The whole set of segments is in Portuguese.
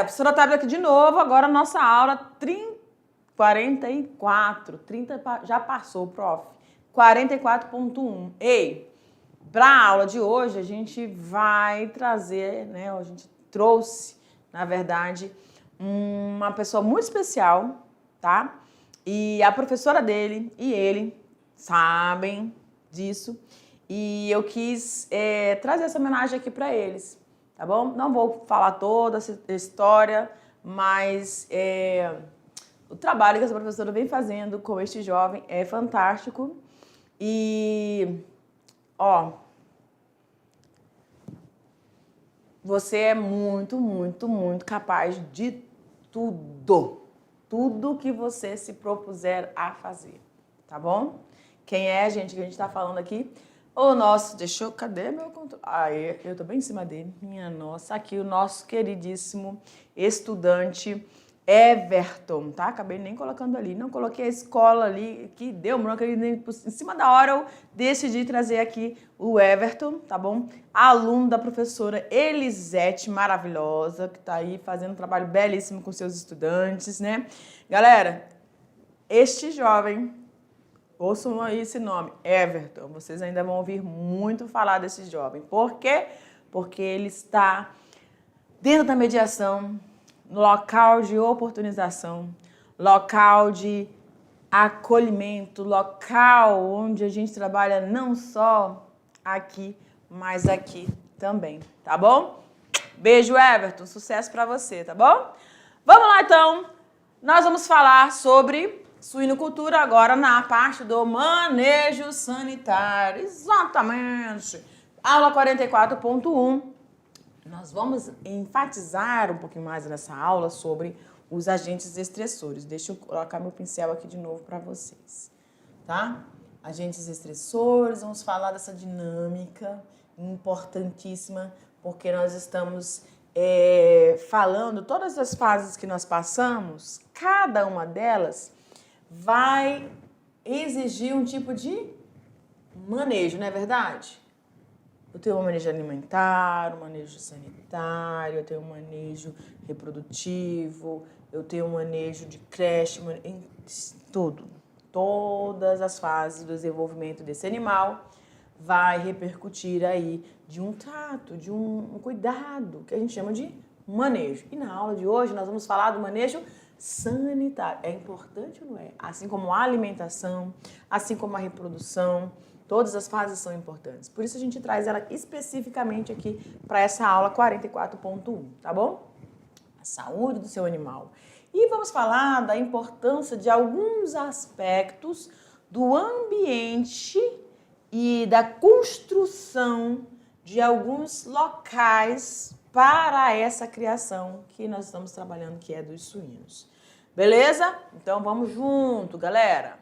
galera, a professora Otávio aqui de novo, agora a nossa aula 44, 30 já passou, prof. 44.1. Ei, para a aula de hoje a gente vai trazer, né, a gente trouxe, na verdade, uma pessoa muito especial, tá? E a professora dele e ele sabem disso e eu quis trazer essa homenagem aqui para eles, tá bom? Não vou falar toda essa história, mas o trabalho que essa professora vem fazendo com este jovem é fantástico e, ó, você é muito, muito, muito capaz de tudo. Tudo que você se propuser a fazer, tá bom? Quem é, gente, que a gente tá falando aqui? O nosso, cadê meu controle? Aí, eu tô bem em cima dele. Minha nossa, aqui o nosso queridíssimo estudante Everton, tá? Acabei nem colocando ali. Não coloquei a escola ali, que deu bronca. Em cima da hora eu decidi trazer aqui o Everton, tá bom? Aluno da professora Elisete, maravilhosa, que tá aí fazendo um trabalho belíssimo com seus estudantes, né? Galera, este jovem, ouçam aí esse nome, Everton, vocês ainda vão ouvir muito falar desse jovem. Por quê? Porque ele está dentro da mediação, no local de oportunização, local de acolhimento, local onde a gente trabalha não só aqui, mas aqui também, tá bom? Beijo, Everton, sucesso pra você, tá bom? Vamos lá, então. Nós vamos falar sobre suinocultura agora na parte do manejo sanitário. Exatamente. Aula 44.1. Nós vamos enfatizar um pouquinho mais nessa aula sobre os agentes estressores. Deixa eu colocar meu pincel aqui de novo para vocês, tá? Agentes estressores, vamos falar dessa dinâmica importantíssima, porque nós estamos falando todas as fases que nós passamos, cada uma delas vai exigir um tipo de manejo, não é verdade? Eu tenho um manejo alimentar, um manejo sanitário, eu tenho um manejo reprodutivo, eu tenho um manejo de creche, tudo. Todas as fases do desenvolvimento desse animal vai repercutir aí de um trato, de um cuidado, que a gente chama de manejo. E na aula de hoje nós vamos falar do manejo sanitário. É importante ou não é? Assim como a alimentação, assim como a reprodução, todas as fases são importantes. Por isso a gente traz ela especificamente aqui para essa aula 44.1, tá bom? A saúde do seu animal. E vamos falar da importância de alguns aspectos do ambiente e da construção de alguns locais para essa criação que nós estamos trabalhando, que é dos suínos. Beleza? Então vamos junto, galera.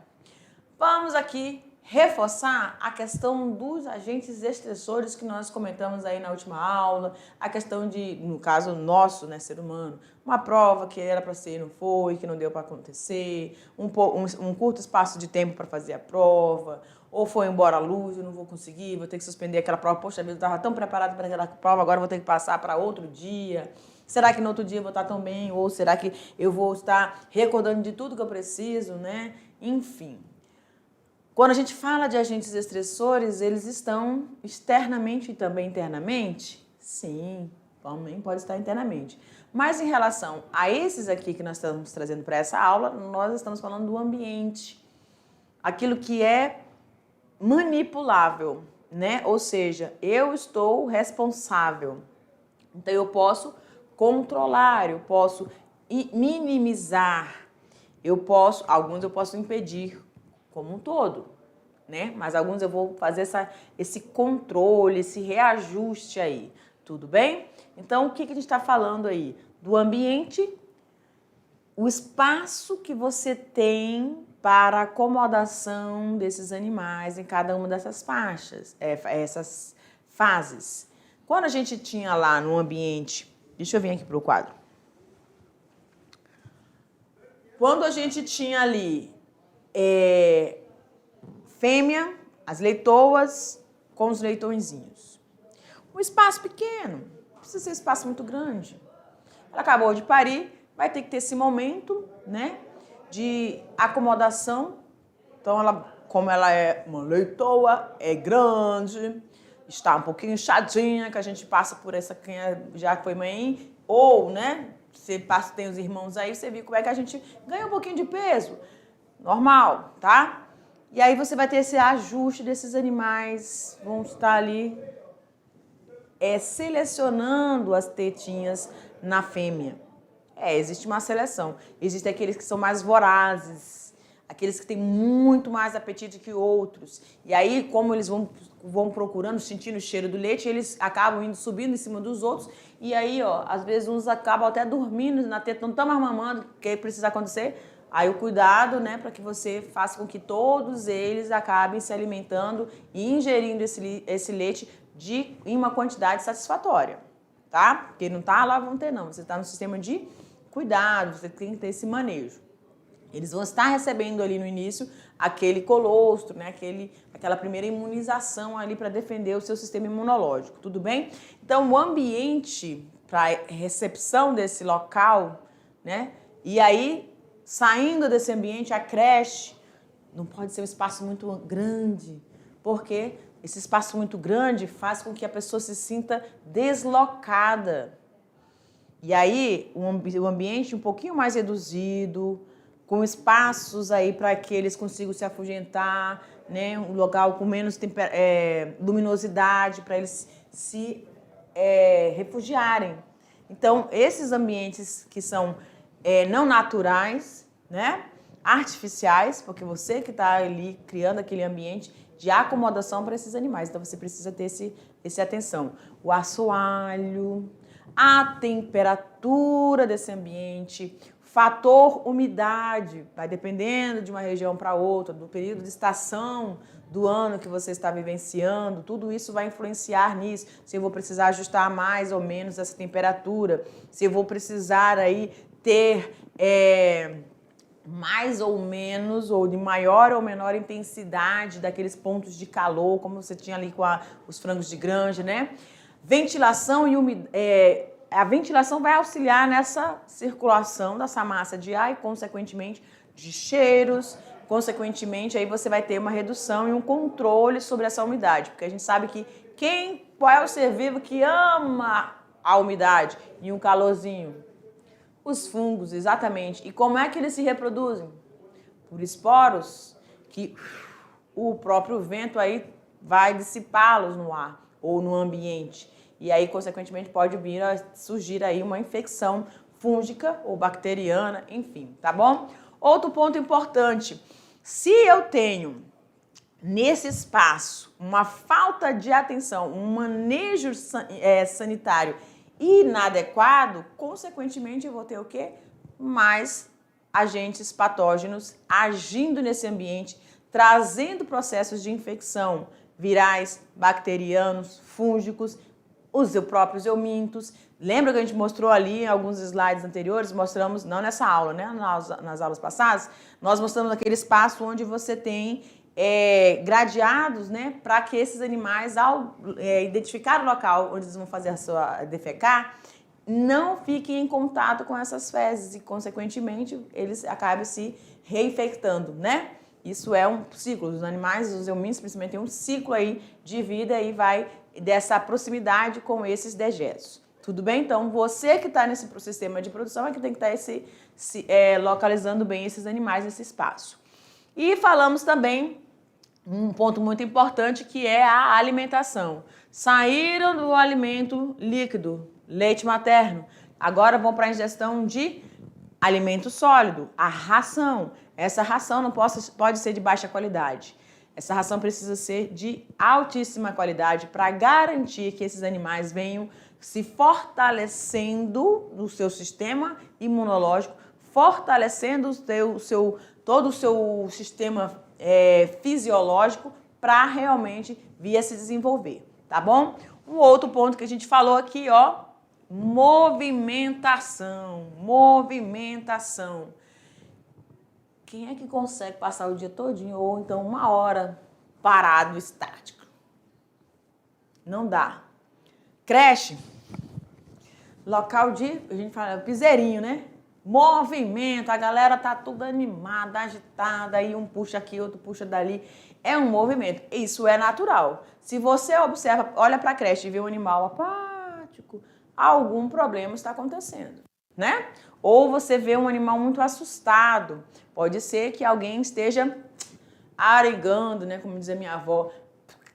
Vamos aqui reforçar a questão dos agentes estressores que nós comentamos aí na última aula, a questão de, no caso nosso, né, ser humano, uma prova que era para ser e não foi, que não deu para acontecer, um curto espaço de tempo para fazer a prova, ou foi embora a luz, eu não vou conseguir, vou ter que suspender aquela prova, poxa vida, eu estava tão preparado para aquela prova, agora vou ter que passar para outro dia. Será que no outro dia eu vou estar tão bem? Ou será que eu vou estar recordando de tudo que eu preciso, né? Enfim. Quando a gente fala de agentes estressores, eles estão externamente e também internamente? Sim, também pode estar internamente. Mas em relação a esses aqui que nós estamos trazendo para essa aula, nós estamos falando do ambiente. Aquilo que é manipulável, né? Ou seja, eu estou responsável. Então eu posso controlar, eu posso minimizar, alguns eu posso impedir como um todo, né? Mas alguns eu vou fazer esse controle, esse reajuste aí, tudo bem? Então, o que a gente está falando aí? Do ambiente, o espaço que você tem para a acomodação desses animais em cada uma dessas faixas, essas fases. Quando a gente tinha lá no ambiente, deixa eu vir aqui para o quadro. Quando a gente tinha ali fêmea, as leitoas com os leitõezinhos. Um espaço pequeno, não precisa ser espaço muito grande. Ela acabou de parir, vai ter que ter esse momento, né, de acomodação. Então, como ela é uma leitoa, é grande, está um pouquinho inchadinha, que a gente passa por essa, quem já foi mãe, ou, né, você passa, tem os irmãos aí, você viu como é que a gente ganha um pouquinho de peso. Normal, tá? E aí você vai ter esse ajuste desses animais, vão estar ali selecionando as tetinhas na fêmea. Existe uma seleção. Existem aqueles que são mais vorazes, aqueles que têm muito mais apetite que outros. E aí, como eles vão procurando, sentindo o cheiro do leite, eles acabam indo subindo em cima dos outros. E aí, ó, às vezes uns acabam até dormindo na teta, não estão mais mamando, o que precisa acontecer? Aí o cuidado, né, para que você faça com que todos eles acabem se alimentando e ingerindo esse leite em uma quantidade satisfatória, tá? Porque não tá lá, vão ter não. Você está no sistema de cuidado, você tem que ter esse manejo. Eles vão estar recebendo ali no início aquele colostro, né, aquela primeira imunização ali para defender o seu sistema imunológico, tudo bem? Então, o ambiente para recepção desse local, né, e aí, saindo desse ambiente, a creche não pode ser um espaço muito grande, porque esse espaço muito grande faz com que a pessoa se sinta deslocada. E aí, o ambiente um pouquinho mais reduzido, com espaços aí para que eles consigam se afugentar, né? Um local com menos luminosidade para eles se refugiarem. Então, esses ambientes que são não naturais, né? Artificiais, porque você que está ali criando aquele ambiente de acomodação para esses animais. Então, você precisa ter esse atenção. O assoalho, a temperatura desse ambiente, fator umidade, vai dependendo de uma região para outra, do período de estação do ano que você está vivenciando, tudo isso vai influenciar nisso. Se eu vou precisar ajustar mais ou menos essa temperatura, se eu vou precisar aí ter mais ou menos, ou de maior ou menor intensidade daqueles pontos de calor, como você tinha ali com os frangos de granja, né? Ventilação e umidade. A ventilação vai auxiliar nessa circulação dessa massa de ar e, consequentemente, de cheiros. Consequentemente, aí você vai ter uma redução e um controle sobre essa umidade, porque a gente sabe que qual é o ser vivo que ama a umidade e um calorzinho? Os fungos, exatamente. E como é que eles se reproduzem? Por esporos, que o próprio vento aí vai dissipá-los no ar ou no ambiente. E aí, consequentemente, pode vir a surgir aí uma infecção fúngica ou bacteriana, enfim, tá bom? Outro ponto importante, se eu tenho nesse espaço uma falta de atenção, um manejo sanitário inadequado, consequentemente eu vou ter o quê? Mais agentes patógenos agindo nesse ambiente, trazendo processos de infecção virais, bacterianos, fúngicos, os próprios eumintos. Lembra que a gente mostrou ali em alguns slides anteriores, mostramos, não nessa aula, né? Nas aulas passadas, nós mostramos aquele espaço onde você tem gradeados, né? Para que esses animais, ao identificar o local onde eles vão fazer a sua defecar, não fiquem em contato com essas fezes e, consequentemente, eles acabem se reinfectando, né? Isso é um ciclo. Os animais, os eumintos, principalmente, tem um ciclo aí de vida e vai dessa proximidade com esses dejetos. Tudo bem? Então, você que está nesse sistema de produção é que tem que estar localizando bem esses animais nesse espaço. E falamos também um ponto muito importante, que é a alimentação. Saíram do alimento líquido, leite materno, agora vão para a ingestão de alimento sólido, a ração. Essa ração não pode ser de baixa qualidade. Essa ração precisa ser de altíssima qualidade para garantir que esses animais venham se fortalecendo no seu sistema imunológico, fortalecendo todo o seu sistema fisiológico para realmente vir a se desenvolver, tá bom? Um outro ponto que a gente falou aqui, ó, movimentação. Quem é que consegue passar o dia todinho ou então 1 hora parado, estático? Não dá. Creche. local de, a gente fala, piseirinho, né? Movimento, a galera tá tudo animada, agitada, aí um puxa aqui, outro puxa dali. É um movimento. Isso é natural. Se você observa, olha para a creche e vê um animal apático, algum problema está acontecendo, né? Ou você vê um animal muito assustado. Pode ser que alguém esteja arigando, né, como dizia minha avó,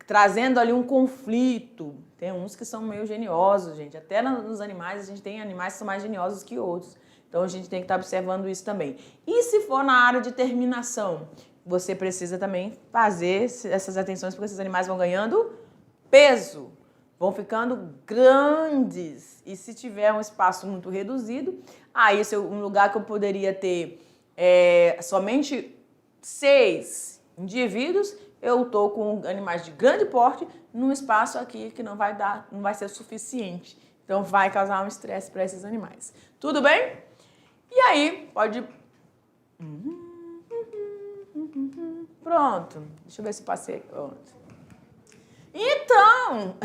trazendo ali um conflito. Tem uns que são meio geniosos, gente. Até nos animais, a gente tem animais que são mais geniosos que outros. Então, a gente tem que estar observando isso também. E se for na área de terminação, você precisa também fazer essas atenções, porque esses animais vão ganhando peso, vão ficando grandes. E se tiver um espaço muito reduzido, aí esse é um lugar que eu poderia ter somente 6 indivíduos, eu estou com animais de grande porte num espaço aqui que não vai ser suficiente. Então vai causar um estresse para esses animais. Tudo bem? E aí, pode... Pronto. Deixa eu ver se passei. Pronto. Então,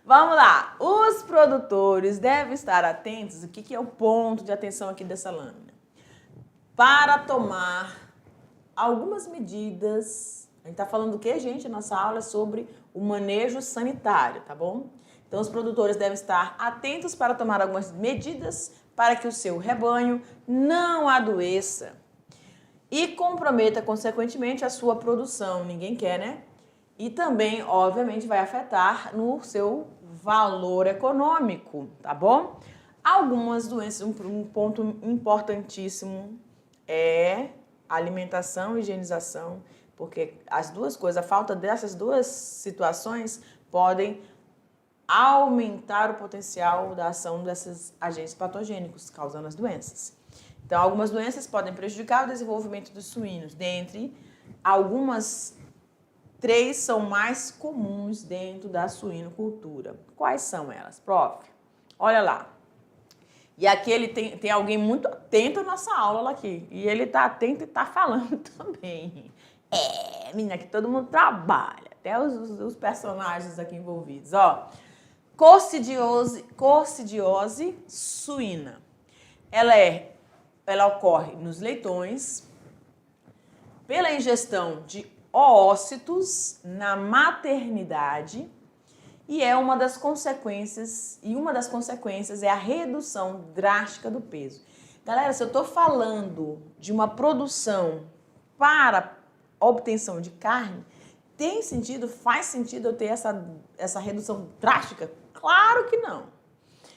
vamos lá. Os produtores devem estar atentos. O que é o ponto de atenção aqui dessa lâmina? Para tomar algumas medidas. A gente está falando do que, gente? A nossa aula é sobre o manejo sanitário, tá bom? Então, os produtores devem estar atentos para tomar algumas medidas para que o seu rebanho não adoeça e comprometa, consequentemente, a sua produção. Ninguém quer, né? E também, obviamente, vai afetar no seu valor econômico, tá bom? Algumas doenças, um ponto importantíssimo é alimentação e higienização, porque as duas coisas, a falta dessas duas situações podem aumentar o potencial da ação desses agentes patogênicos, causando as doenças. Então, algumas doenças podem prejudicar o desenvolvimento dos suínos. Dentre algumas, 3 são mais comuns dentro da suinocultura. Quais são elas, prof? Olha lá. E aqui ele tem alguém muito atento à nossa aula aqui. E ele está atento e está falando também. Menina, que todo mundo trabalha. Até os personagens aqui envolvidos. Ó, coccidiose suína. Ela ocorre nos leitões pela ingestão de oócitos na maternidade e uma das consequências é a redução drástica do peso. Galera, se eu estou falando de uma produção para obtenção de carne, tem sentido, faz sentido eu ter essa redução drástica? Claro que não.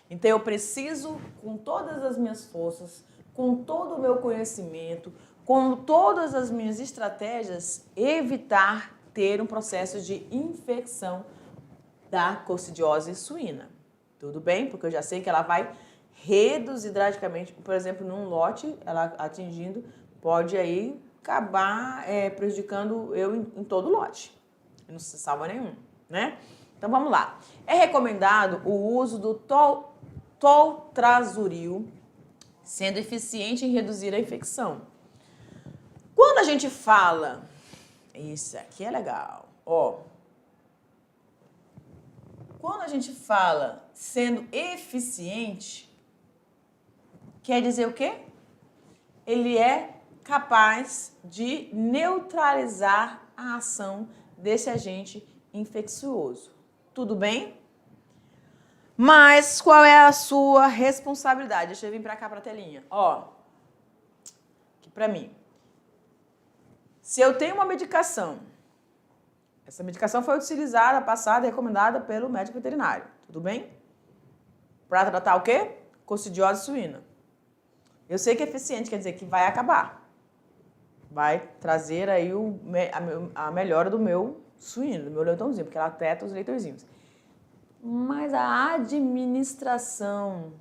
Então eu preciso, com todas as minhas forças, com todo o meu conhecimento, com todas as minhas estratégias, evitar ter um processo de infecção da coccidiose suína. Tudo bem? Porque eu já sei que ela vai reduzir drasticamente, por exemplo, num lote, ela atingindo, pode aí acabar prejudicando eu em todo o lote. Não se salva nenhum, né? Então vamos lá. É recomendado o uso do toltrazuril, sendo eficiente em reduzir a infecção. Quando a gente fala, isso aqui é legal, ó. Quando a gente fala sendo eficiente, quer dizer o quê? Ele é capaz de neutralizar a ação desse agente infeccioso. Tudo bem? Mas qual é a sua responsabilidade? Deixa eu vir para cá para a telinha. Ó, aqui para mim. Se eu tenho uma medicação, essa medicação foi utilizada, passada e recomendada pelo médico veterinário, tudo bem? Para tratar o quê? Coccidiose suína. Eu sei que é eficiente, quer dizer que vai acabar. Vai trazer aí a melhora do meu suíno, do meu leitãozinho, porque ela afeta os leitõezinhos. Mas a administração,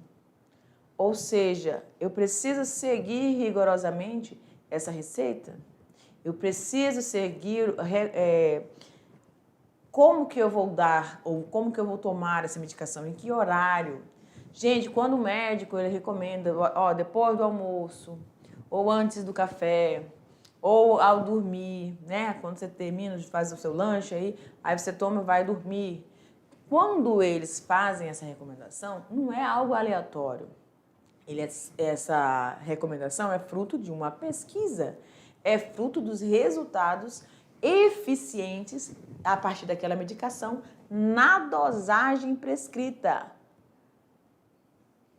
ou seja, eu preciso seguir rigorosamente essa receita? Eu preciso seguir como que eu vou dar ou como que eu vou tomar essa medicação, em que horário? Gente, quando o médico ele recomenda, ó, depois do almoço, ou antes do café, ou ao dormir, né? Quando você termina de fazer o seu lanche aí você toma e vai dormir. Quando eles fazem essa recomendação, não é algo aleatório. Essa recomendação é fruto de uma pesquisa, é fruto dos resultados eficientes a partir daquela medicação na dosagem prescrita.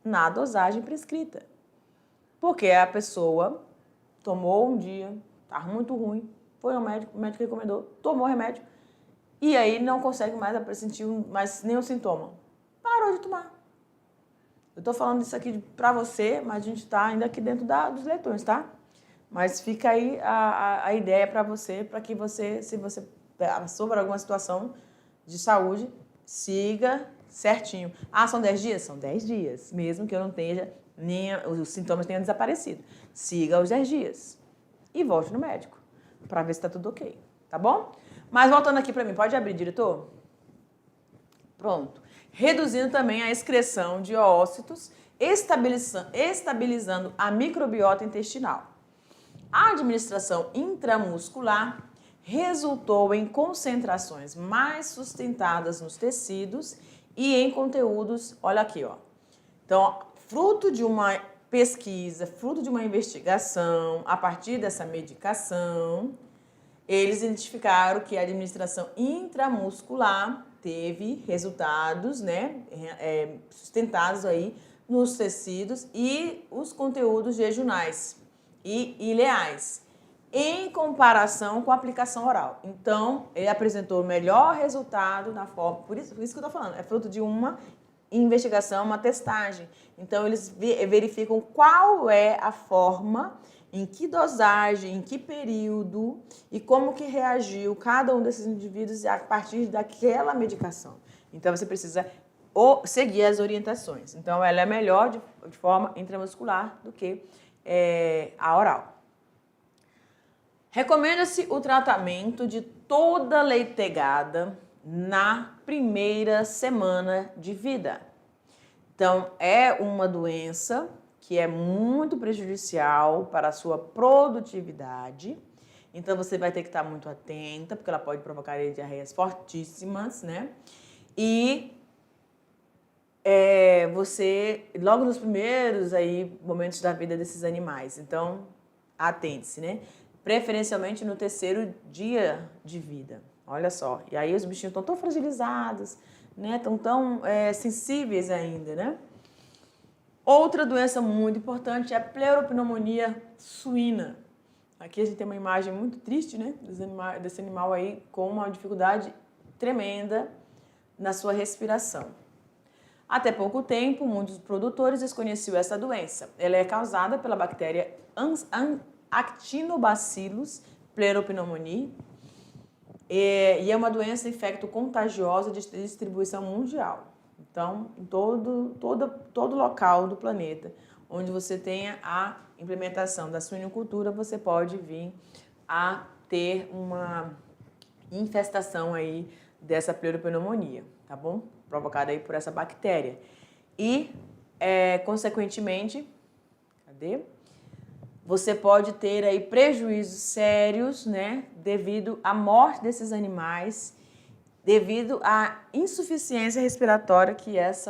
Na dosagem prescrita. Porque a pessoa tomou um dia, estava muito ruim, foi ao médico, o médico recomendou, tomou o remédio, e aí não consegue mais sentir mais nenhum sintoma. Parou de tomar. Eu estou falando isso aqui para você, mas a gente está ainda aqui dentro dos leitões, tá? Mas fica aí a ideia para você, que você, se você passou por alguma situação de saúde, siga certinho. Ah, são 10 dias? São 10 dias, mesmo que eu não tenha, os sintomas tenham desaparecido. Siga os 10 dias e volte no médico para ver se está tudo ok, tá bom? Mas voltando aqui para mim, pode abrir, diretor? Pronto. Reduzindo também a excreção de oócitos, estabilizando a microbiota intestinal. A administração intramuscular resultou em concentrações mais sustentadas nos tecidos e em conteúdos, olha aqui, ó. Então, fruto de uma pesquisa, fruto de uma investigação, a partir dessa medicação, eles identificaram que a administração intramuscular teve resultados, né, sustentados aí nos tecidos e os conteúdos jejunais e ileais, em comparação com a aplicação oral. Então, ele apresentou o melhor resultado na forma, por isso que eu estou falando, é fruto de uma investigação, uma testagem. Então, eles verificam qual é a forma, em que dosagem, em que período e como que reagiu cada um desses indivíduos a partir daquela medicação. Então, você precisa seguir as orientações. Então, ela é melhor de forma intramuscular do que a oral. Recomenda-se o tratamento de toda leitegada na primeira semana de vida. Então, é uma doença que é muito prejudicial para a sua produtividade. Então, você vai ter que estar muito atenta, porque ela pode provocar diarreias fortíssimas, né? E você, logo nos primeiros momentos da vida desses animais, então, atente-se, né? Preferencialmente no terceiro dia de vida. Olha só. E aí os bichinhos estão tão fragilizados, né? Estão tão sensíveis ainda, né? Outra doença muito importante é a pleuropneumonia suína. Aqui a gente tem uma imagem muito triste, né? Desse animal aí com uma dificuldade tremenda na sua respiração. Até pouco tempo, muitos produtores desconheciam essa doença. Ela é causada pela bactéria Actinobacillus pleuropneumoniae e é uma doença infecto-contagiosa de distribuição mundial. Então, em todo local do planeta onde você tenha a implementação da suinocultura, você pode vir a ter uma infestação aí dessa pleuropneumonia, tá bom? Provocada aí por essa bactéria. E, consequentemente, você pode ter aí prejuízos sérios, né, devido à morte desses animais, devido à insuficiência respiratória que esse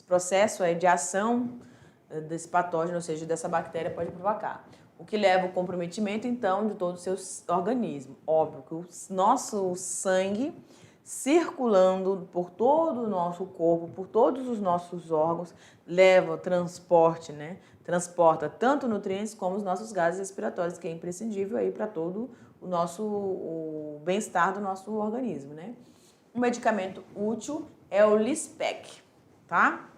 processo de ação desse patógeno, ou seja, dessa bactéria, pode provocar. O que leva ao comprometimento, então, de todo o seu organismo. Óbvio que o nosso sangue circulando por todo o nosso corpo, por todos os nossos órgãos, transporte, né? Transporta tanto nutrientes como os nossos gases respiratórios, que é imprescindível aí para todo o bem-estar do nosso organismo, né? Um medicamento útil é o Lispec, tá?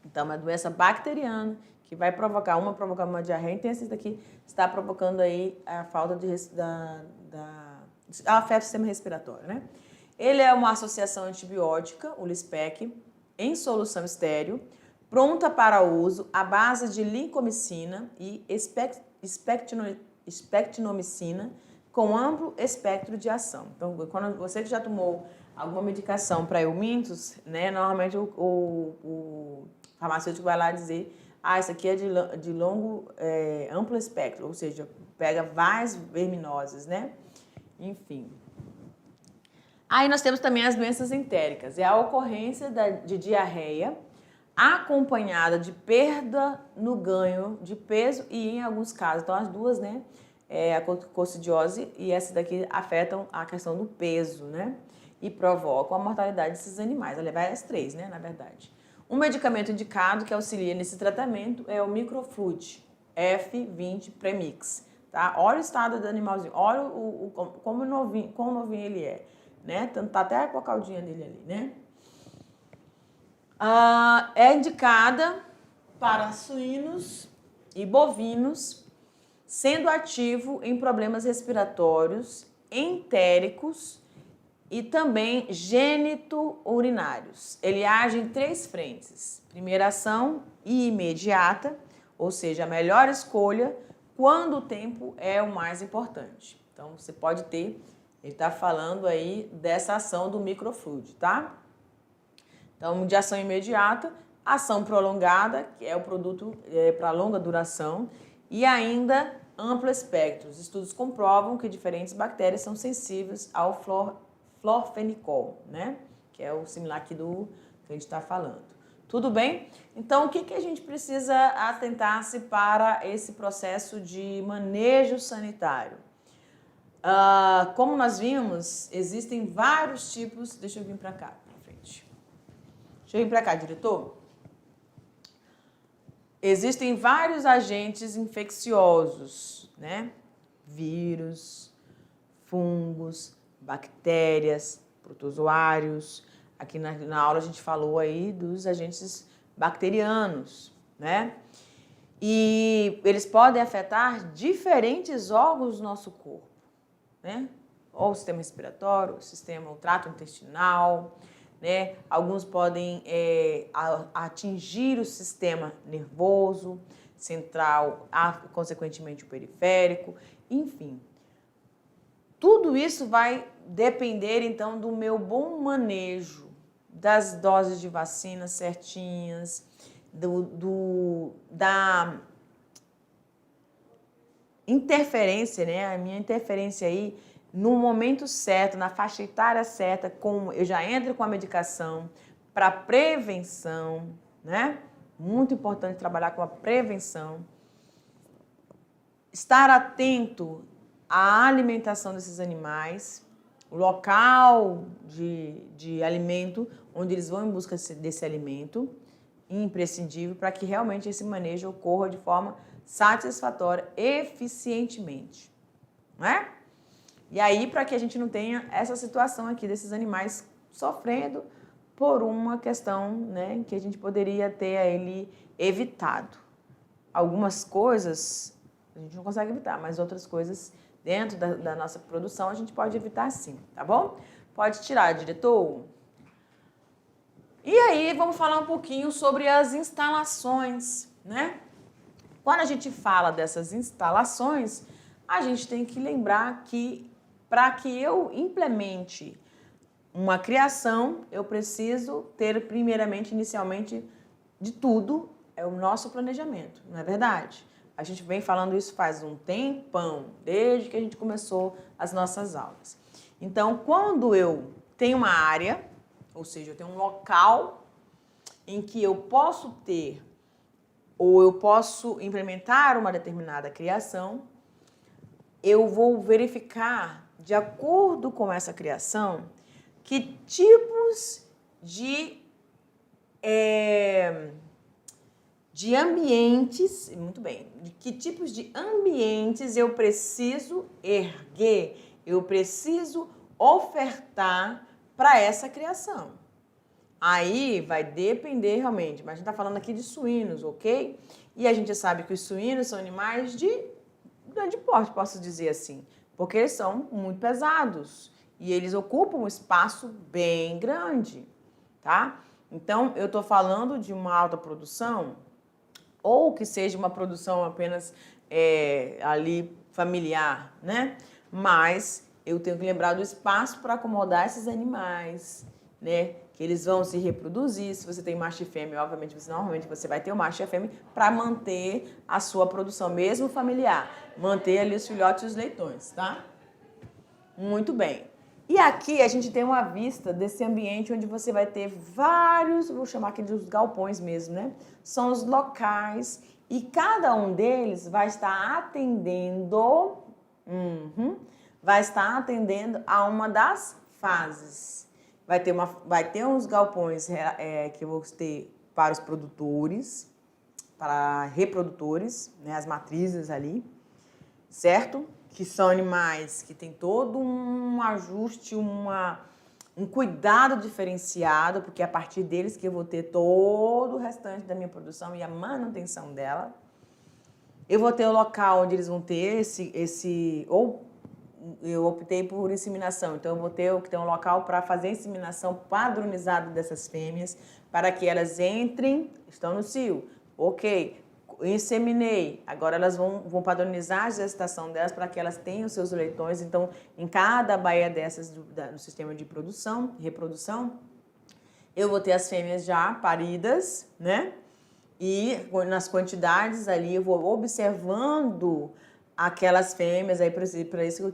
Então, uma doença bacteriana que vai provocar uma diarreia intensa, isso daqui está provocando aí a falta afeta o sistema respiratório, né? Ele é uma associação antibiótica, o Lispec, em solução estéril, pronta para uso à base de lincomicina e espectinomicina, com amplo espectro de ação. Então, quando você que já tomou alguma medicação para eumintos, né, normalmente o farmacêutico vai lá dizer, isso aqui é de amplo espectro, ou seja, pega várias verminoses, né? Enfim. Aí nós temos também as doenças entéricas, é a ocorrência de diarreia acompanhada de perda no ganho de peso e em alguns casos, então as duas, né, a coccidiose e essa daqui afetam a questão do peso, né, e provocam a mortalidade desses animais, ela vai às três, né, na verdade. Um medicamento indicado que auxilia nesse tratamento é o Microfluid F20 Premix, tá? Olha o estado do animalzinho, olha como novinho, quão novinho ele é, né, tá até com a caldinha dele ali, né. É indicada para suínos e bovinos, sendo ativo em problemas respiratórios, entéricos e também gênito-urinários. Ele age em três frentes. Primeira ação e imediata, ou seja, a melhor escolha quando o tempo é o mais importante. Então, você pode ter, ele está falando aí dessa ação do microfluid, tá? Então, de ação imediata, ação prolongada, que é o produto para longa duração, e ainda amplo espectro. Os estudos comprovam que diferentes bactérias são sensíveis ao florfenicol, né? Que é o similar aqui do que a gente está falando. Tudo bem? Então, o que a gente precisa atentar-se para esse processo de manejo sanitário? Como nós vimos, existem vários tipos... Deixa eu vir para cá. Deixa eu vir para cá, diretor. Existem vários agentes infecciosos, né? Vírus, fungos, bactérias, protozoários. Aqui na aula a gente falou aí dos agentes bacterianos, né? E eles podem afetar diferentes órgãos do nosso corpo, né? Ou o sistema respiratório, o trato intestinal, né? Alguns podem atingir o sistema nervoso, central, consequentemente o periférico, enfim. Tudo isso vai depender, então, do meu bom manejo, das doses de vacina certinhas, da interferência, né? A minha interferência aí, no momento certo, na faixa etária certa, eu já entro com a medicação para prevenção, né? Muito importante trabalhar com a prevenção. Estar atento à alimentação desses animais, o local de alimento, onde eles vão em busca desse alimento, imprescindível para que realmente esse manejo ocorra de forma satisfatória, eficientemente, não é? E aí, para que a gente não tenha essa situação aqui desses animais sofrendo por uma questão, né, que a gente poderia ter ele evitado. Algumas coisas a gente não consegue evitar, mas outras coisas dentro da nossa produção a gente pode evitar sim, tá bom? Pode tirar, diretor. E aí, vamos falar um pouquinho sobre as instalações, né? Quando a gente fala dessas instalações, a gente tem que lembrar que para que eu implemente uma criação, eu preciso ter primeiramente, inicialmente, de tudo, é o nosso planejamento, não é verdade? A gente vem falando isso faz um tempão, desde que a gente começou as nossas aulas. Então, quando eu tenho uma área, ou seja, eu tenho um local em que eu posso ter ou eu posso implementar uma determinada criação, eu vou verificar, de acordo com essa criação, que tipos de ambientes, muito bem, de que tipos de ambientes eu preciso erguer, eu preciso ofertar para essa criação. Aí vai depender realmente, mas a gente está falando aqui de suínos, ok? E a gente sabe que os suínos são animais de grande porte, posso dizer assim, porque eles são muito pesados e eles ocupam um espaço bem grande, tá? Então, eu estou falando de uma alta produção ou que seja uma produção apenas ali familiar, né? Mas eu tenho que lembrar do espaço para acomodar esses animais, né? Que eles vão se reproduzir. Se você tem macho e fêmea, obviamente, normalmente você vai ter o macho e a fêmea para manter a sua produção, mesmo familiar. Manter ali os filhotes e os leitões, tá? Muito bem. E aqui a gente tem uma vista desse ambiente onde você vai ter vários, vou chamar aqui de os galpões mesmo, né? São os locais e cada um deles vai estar atendendo, a uma das fases. Vai ter uns galpões que eu vou ter para os produtores, para reprodutores, né? As matrizes ali, certo? Que são animais que tem todo um ajuste, um cuidado diferenciado, porque é a partir deles que eu vou ter todo o restante da minha produção e a manutenção dela. Eu vou ter o local onde eles vão ter ou eu optei por inseminação, então eu vou ter um local para fazer a inseminação padronizada dessas fêmeas, para que elas estão no cio, ok. Inseminei, agora elas vão padronizar a gestação delas para que elas tenham seus leitões. Então, em cada baía dessas no sistema de reprodução, eu vou ter as fêmeas já paridas, né? E nas quantidades ali eu vou observando aquelas fêmeas, aí para isso que eu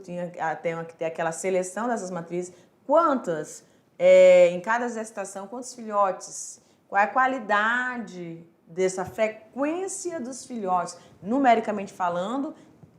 tenho que ter aquela seleção dessas matrizes, quantas, em cada gestação, quantos filhotes, qual é a qualidade dessa frequência dos filhotes, numericamente falando,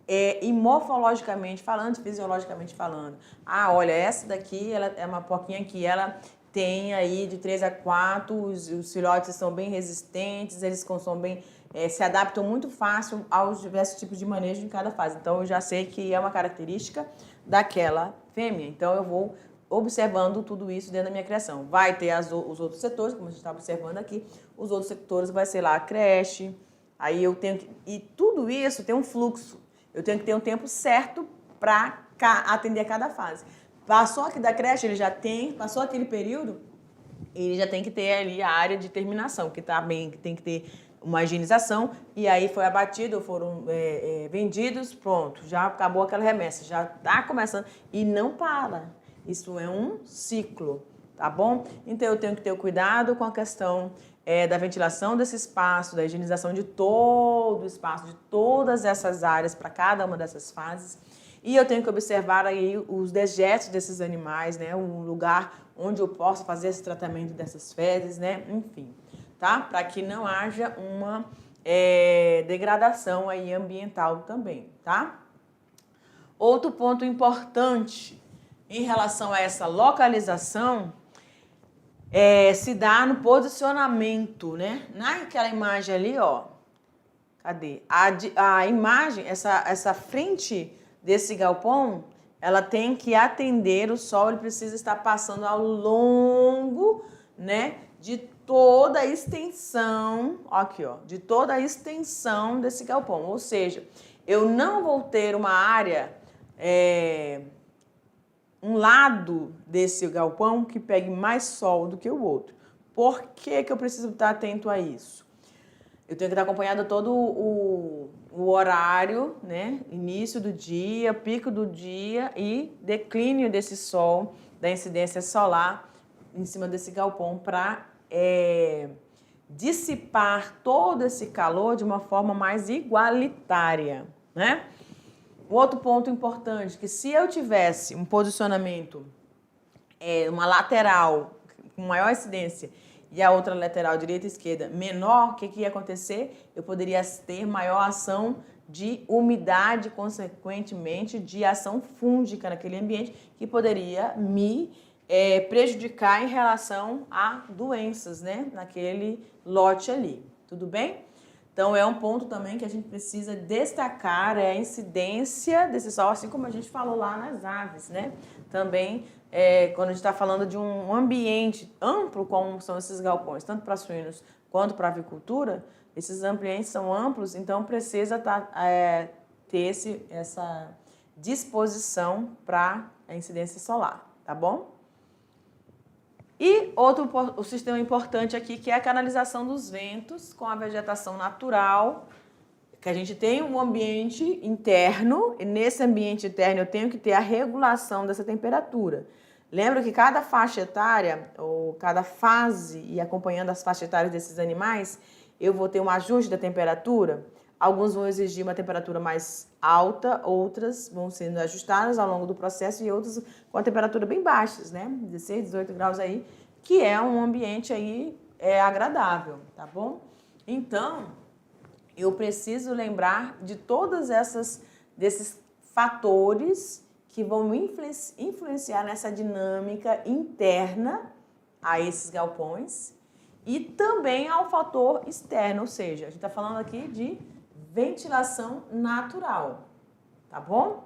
e morfologicamente falando, fisiologicamente falando. Ah, olha, essa daqui ela é uma porquinha que ela tem aí de 3 a 4, os filhotes são bem resistentes, eles consomem, se adaptam muito fácil aos diversos tipos de manejo em cada fase. Então, eu já sei que é uma característica daquela fêmea. Então, eu vou observando tudo isso dentro da minha criação. Vai ter os outros setores, como a gente está observando aqui, os outros setores vai ser lá a creche, aí eu tenho que... E tudo isso tem um fluxo, eu tenho que ter um tempo certo para atender a cada fase. Passou aqui da creche, passou aquele período, ele já tem que ter ali a área de terminação, que tem que ter uma higienização, e aí foi abatido, foram vendidos, pronto, já acabou aquela remessa, já está começando, e não para. Isso é um ciclo, tá bom? Então, eu tenho que ter o cuidado com a questão da ventilação desse espaço, da higienização de todo o espaço, de todas essas áreas para cada uma dessas fases. E eu tenho que observar aí os dejetos desses animais, né? Um lugar onde eu posso fazer esse tratamento dessas fezes, né? Enfim, tá? Para que não haja uma degradação aí ambiental também, tá? Outro ponto importante em relação a essa localização, se dá no posicionamento, né? Naquela imagem ali, ó, cadê? A imagem, essa frente desse galpão, ela tem que atender o sol, ele precisa estar passando ao longo, né, de toda a extensão, aqui, ó, de toda a extensão desse galpão. Ou seja, eu não vou ter uma área, um lado desse galpão que pegue mais sol do que o outro. Por que que eu preciso estar atento a isso? Eu tenho que estar acompanhando todo o horário, né? Início do dia, pico do dia e declínio desse sol, da incidência solar em cima desse galpão para dissipar todo esse calor de uma forma mais igualitária, né? Um outro ponto importante, que se eu tivesse um posicionamento, uma lateral com maior incidência e a outra lateral direita e esquerda menor, o que ia acontecer? Eu poderia ter maior ação de umidade, consequentemente de ação fúngica naquele ambiente, que poderia me prejudicar em relação a doenças, né? Naquele lote ali, tudo bem? Então, é um ponto também que a gente precisa destacar, a incidência desse sol, assim como a gente falou lá nas aves, né? Também, quando a gente está falando de um ambiente amplo, como são esses galpões, tanto para suínos quanto para avicultura, esses ambientes são amplos, então precisa ter essa disposição para a incidência solar, tá bom? E o sistema importante aqui, que é a canalização dos ventos com a vegetação natural, que a gente tem um ambiente interno, e nesse ambiente interno eu tenho que ter a regulação dessa temperatura. Lembra que cada faixa etária, ou cada fase, e acompanhando as faixas etárias desses animais, eu vou ter um ajuste da temperatura. Alguns vão exigir uma temperatura mais alta, outras vão sendo ajustadas ao longo do processo e outras com a temperatura bem baixas, né? 16, 18 graus aí, que é um ambiente aí agradável, tá bom? Então, eu preciso lembrar de desses fatores que vão me influenciar nessa dinâmica interna a esses galpões e também ao fator externo, ou seja, a gente está falando aqui de ventilação natural, tá bom?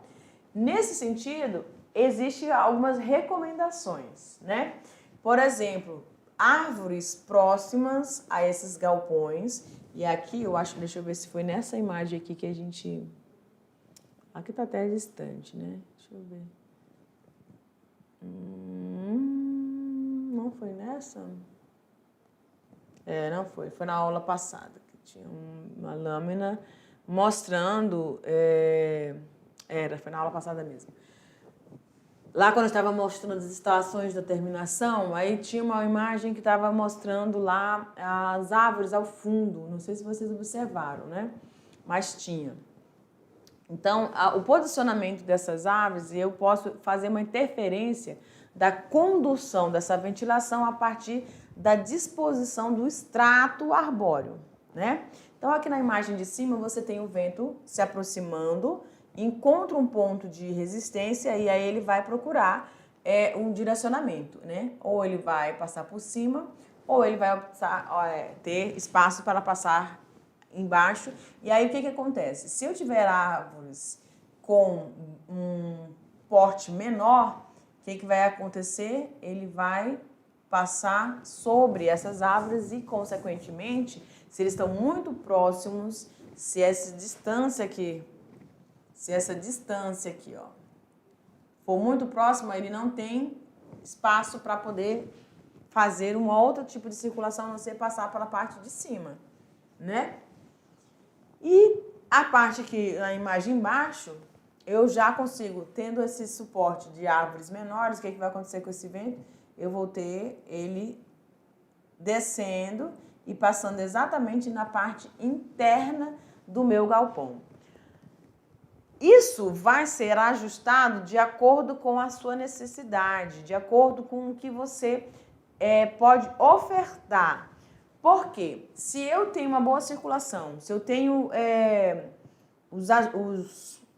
Nesse sentido, existem algumas recomendações, né? Por exemplo, árvores próximas a esses galpões, e aqui eu acho, deixa eu ver se foi nessa imagem aqui que a gente... Aqui tá até distante, né? Deixa eu ver. Não foi nessa? Não foi. Foi na aula passada, que tinha uma lâmina mostrando... foi na aula passada mesmo. Lá, quando eu estava mostrando as instalações da terminação, aí tinha uma imagem que estava mostrando lá as árvores ao fundo. Não sei se vocês observaram, né? Mas tinha. Então, o posicionamento dessas árvores, eu posso fazer uma interferência da condução dessa ventilação a partir da disposição do extrato arbóreo, né? Então, aqui na imagem de cima, você tem o vento se aproximando, encontra um ponto de resistência e aí ele vai procurar um direcionamento, né? Ou ele vai passar por cima, ou ele vai ter espaço para passar embaixo. E aí o que acontece? Se eu tiver árvores com um porte menor, o que vai acontecer? Ele vai passar sobre essas árvores e, consequentemente, se eles estão muito próximos, se essa distância aqui, ó, for muito próxima, ele não tem espaço para poder fazer um outro tipo de circulação, a não ser passar pela parte de cima, né? E a parte aqui, na imagem embaixo, eu já consigo, tendo esse suporte de árvores menores, o que vai acontecer com esse vento? Eu vou ter ele descendo e passando exatamente na parte interna do meu galpão. Isso vai ser ajustado de acordo com a sua necessidade, de acordo com o que você pode ofertar. Por quê? Se eu tenho uma boa circulação, se eu tenho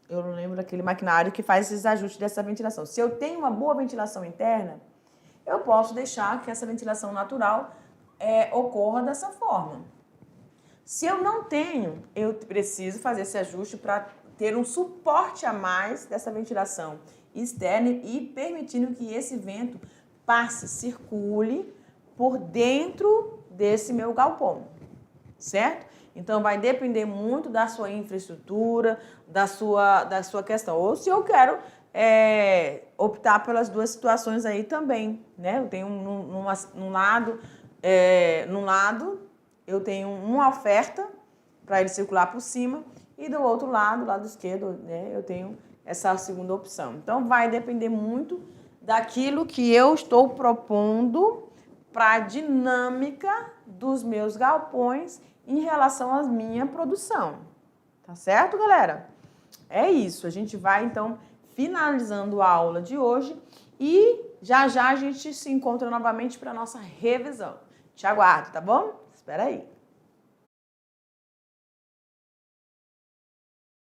eu não lembro daquele maquinário que faz esses ajustes dessa ventilação. Se eu tenho uma boa ventilação interna, eu posso deixar que essa ventilação natural ocorra dessa forma. Se eu não tenho, eu preciso fazer esse ajuste para ter um suporte a mais dessa ventilação externa e permitindo que esse vento passe, circule por dentro desse meu galpão, certo? Então, vai depender muito da sua infraestrutura, da sua questão. Ou se eu quero optar pelas duas situações aí também, né? Eu tenho num lado, eu tenho uma oferta para ele circular por cima e do outro lado esquerdo, né, eu tenho essa segunda opção. Então, vai depender muito daquilo que eu estou propondo para a dinâmica dos meus galpões em relação à minha produção. Tá certo, galera? É isso. A gente vai, então, finalizando a aula de hoje e já a gente se encontra novamente para a nossa revisão. Te aguardo, tá bom? Espera aí.